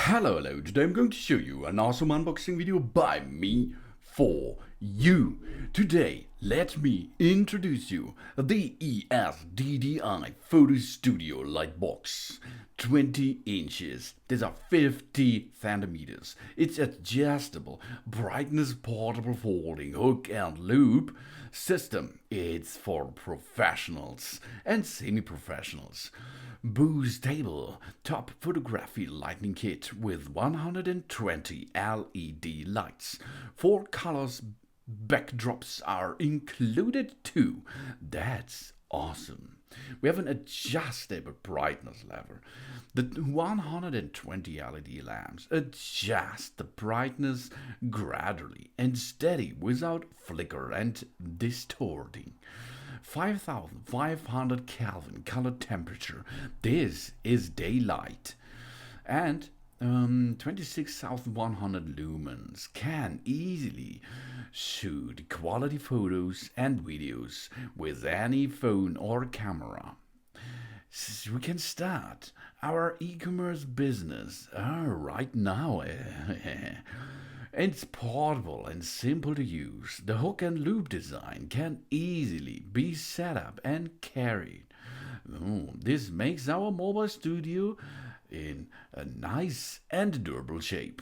Hello, today I'm going to show you an awesome unboxing video by me for you. Today, let me introduce you the ESDDI Photo Studio Lightbox. 20 inches. These are 50 centimeters. It's adjustable, brightness portable folding hook and loop system. It's for professionals and semi-professionals. Boostable top photography lighting kit with 120 LED lights. 4 colors backdrops are included too. That's awesome. We have an adjustable brightness level. The 120 LED lamps adjust the brightness gradually and steady without flicker and distorting. 5500 Kelvin color temperature. This is daylight. And 26,100 lumens can easily shoot quality photos and videos with any phone or camera. We can start our e-commerce business right now. It's portable and simple to use. The hook and loop design can easily be set up and carried. This makes our mobile studio in a nice and durable shape.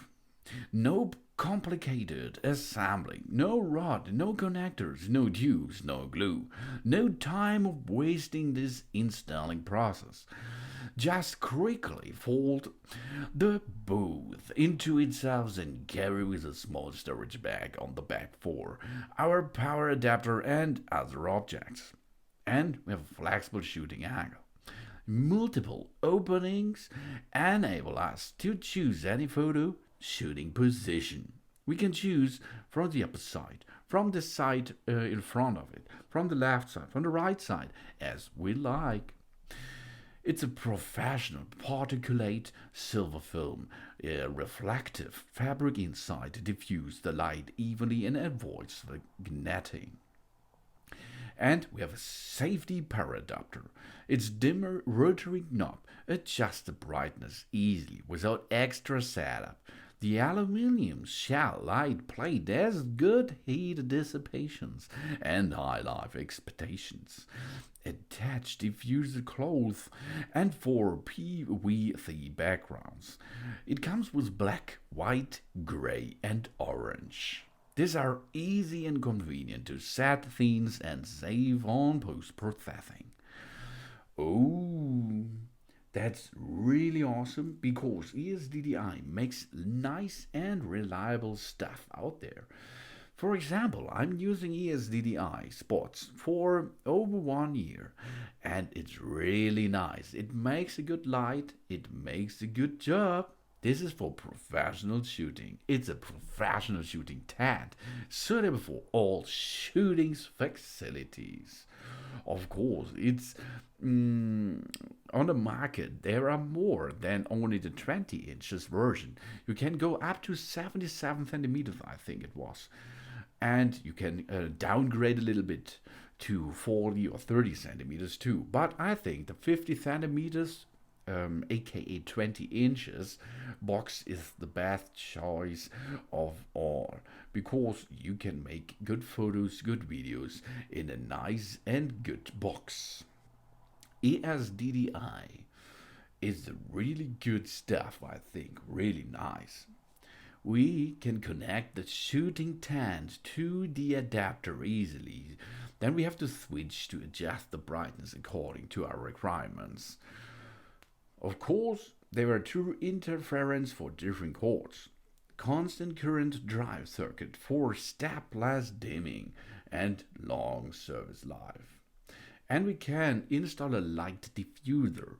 No complicated assembling, no rod, no connectors, no tubes, no glue, no time of wasting this installing process. Just quickly fold the booth into itself and carry with a small storage bag on the back for our power adapter and other objects. And we have a flexible shooting angle. Multiple openings enable us to choose any photo shooting position. We can choose from the upper side, from the side in front of it, from the left side, from the right side, as we like. It's a professional particulate silver film, reflective fabric inside to diffuse the light evenly and avoids vignetting. And we have a safety power adapter. Its dimmer rotary knob adjusts the brightness easily without extra setup. The aluminum shell light plate has good heat dissipations and high life expectations. Attached diffuser cloth and 4 PVC backgrounds. It comes with black, white, gray and orange. These are easy and convenient to set themes and save on post-processing. Oh, that's really awesome because ESDDI makes nice and reliable stuff out there. For example, I'm using ESDDI spots for over 1 year and it's really nice. It makes a good light, it makes a good job. This is for professional shooting. It's a professional shooting tent, suitable for all shooting facilities. Of course, it's on the market. There are more than only the 20 inches version. You can go up to 77 centimeters, I think it was. And you can downgrade a little bit to 40 or 30 centimeters too. But I think the 50 centimeters aka 20 inches box is the best choice of all because you can make good photos, good videos in a nice and good box. ESDDI is really good stuff, I think, really nice. We can connect the shooting tent to the adapter easily. Then we have to switch to adjust the brightness according to our requirements. Of course, there are 2 interference for different cords, constant current drive circuit for stepless dimming and long service life. And we can install a light diffuser,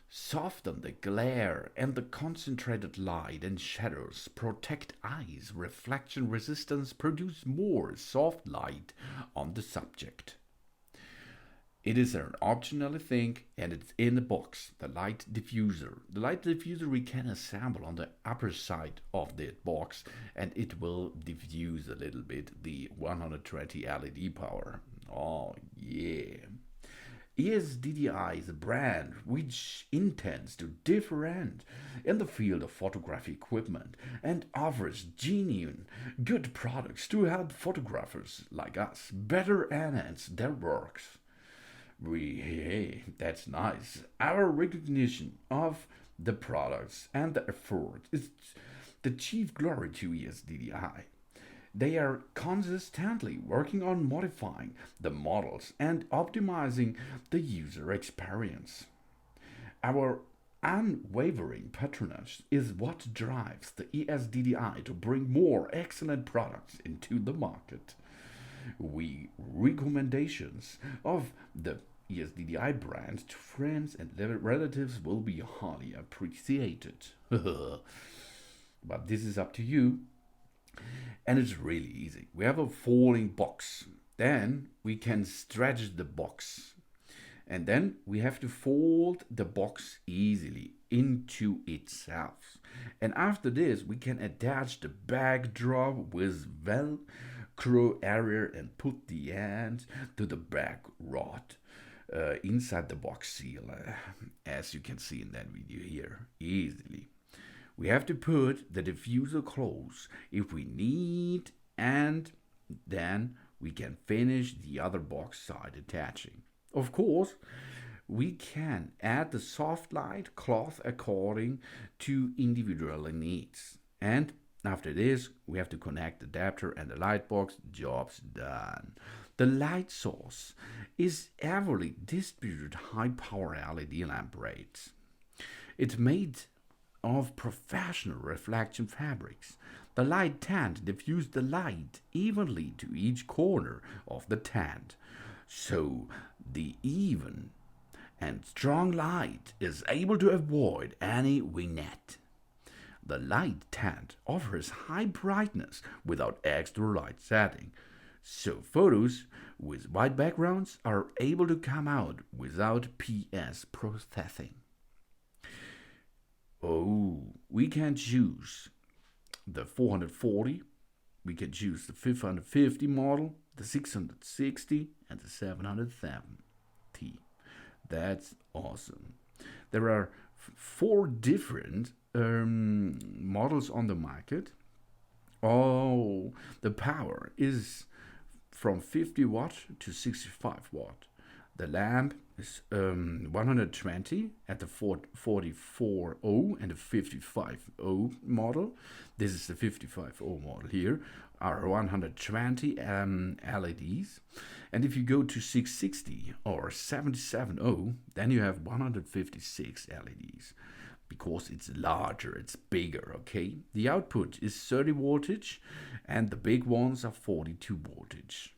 soften the glare and the concentrated light and shadows, protect eyes, reflection resistance, produce more soft light on the subject. It is an optional thing and it's in the box, the light diffuser. The light diffuser we can assemble on the upper side of the box and it will diffuse a little bit the 120 LED power. Oh yeah. ESDDI is a brand which intends to different in the field of photography equipment and offers genuine, good products to help photographers like us better enhance their works. Hey, that's nice. Our recognition of the products and the effort is the chief glory to ESDDI. They are consistently working on modifying the models and optimizing the user experience. Our unwavering patronage is what drives the ESDDI to bring more excellent products into the market. We recommendations of the ESDDI brand to friends and relatives will be highly appreciated. But this is up to you. And it's really easy. We have a folding box. Then we can stretch the box. And then we have to fold the box easily into itself. And after this, we can attach the backdrop with Velcro area and put the end to the back rod inside the box seal, as you can see in that video here, easily. We have to put the diffuser close if we need, and then we can finish the other box side attaching. Of course, we can add the soft light cloth according to individual needs. And after this, we have to connect the adapter and the light box. Job's done. The light source is heavily distributed high power LED lamp rates. It's made of professional reflection fabrics. The light tent diffuses the light evenly to each corner of the tent, so the even and strong light is able to avoid any vignette. The light tent offers high brightness without extra light setting, so photos with white backgrounds are able to come out without PS processing. Oh, we can choose the 440, we can choose the 550 model, the 660, and the 770. That's awesome. There are four different models on the market. Oh, the power is from 50 watt to 65 watt. The lamp is 120 at the 44O and the 55O model. This is the 55O model here, are 120 LEDs. And if you go to 660 or 77O, then you have 156 LEDs. Because it's larger, it's bigger, okay? The output is 30 voltage and the big ones are 42 voltage.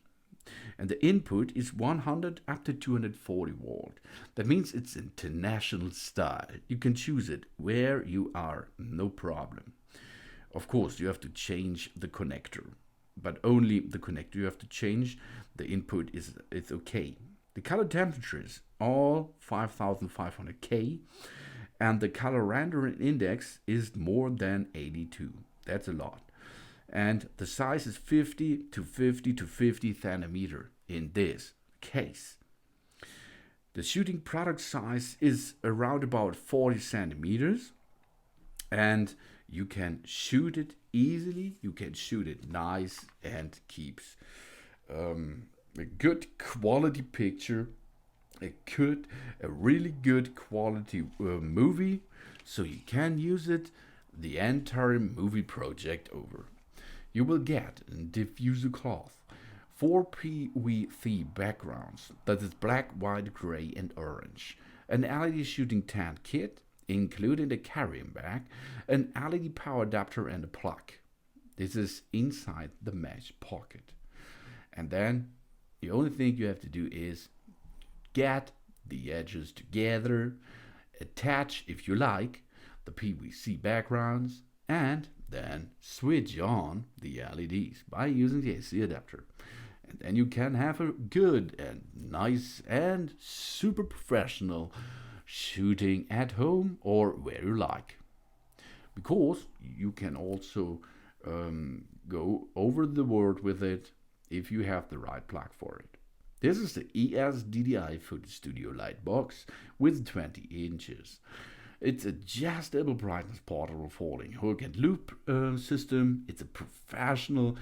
And the input is 100 up to 240 volt. That means it's international style. You can choose it where you are, no problem. Of course, you have to change the connector, but only the connector you have to change. The input is okay. The color temperature is all 5500 K, and the color rendering index is more than 82. That's a lot. And the size is 50 to 50 centimeter in this case. The shooting product size is around about 40 centimeters, and you can shoot it easily, you can shoot it nice, and keeps a good quality picture, a really good quality movie, so you can use it the entire movie project over. You will get a diffuser cloth, 4 PVC backgrounds, that is black, white, gray, and orange, an LED shooting tent kit, including the carrying bag, an LED power adapter, and a plug. This is inside the mesh pocket. And then the only thing you have to do is get the edges together, attach, if you like, the PVC backgrounds, and then switch on the LEDs by using the AC adapter. And then you can have a good and nice and super professional shooting at home or where you like. Because you can also go over the world with it if you have the right plug for it. This is the ESDDI Photo Studio light box with 20 inches. It's adjustable brightness portable folding hook and loop system. It's a professional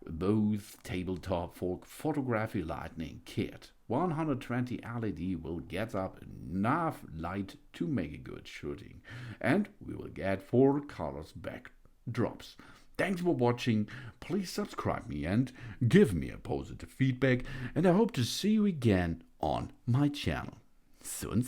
both tabletop for photography lighting kit. 120 LED will get up enough light to make a good shooting, and we will get 4 colors backdrops. Thanks for watching. Please subscribe me and give me a positive feedback, and I hope to see you again on my channel. Soon.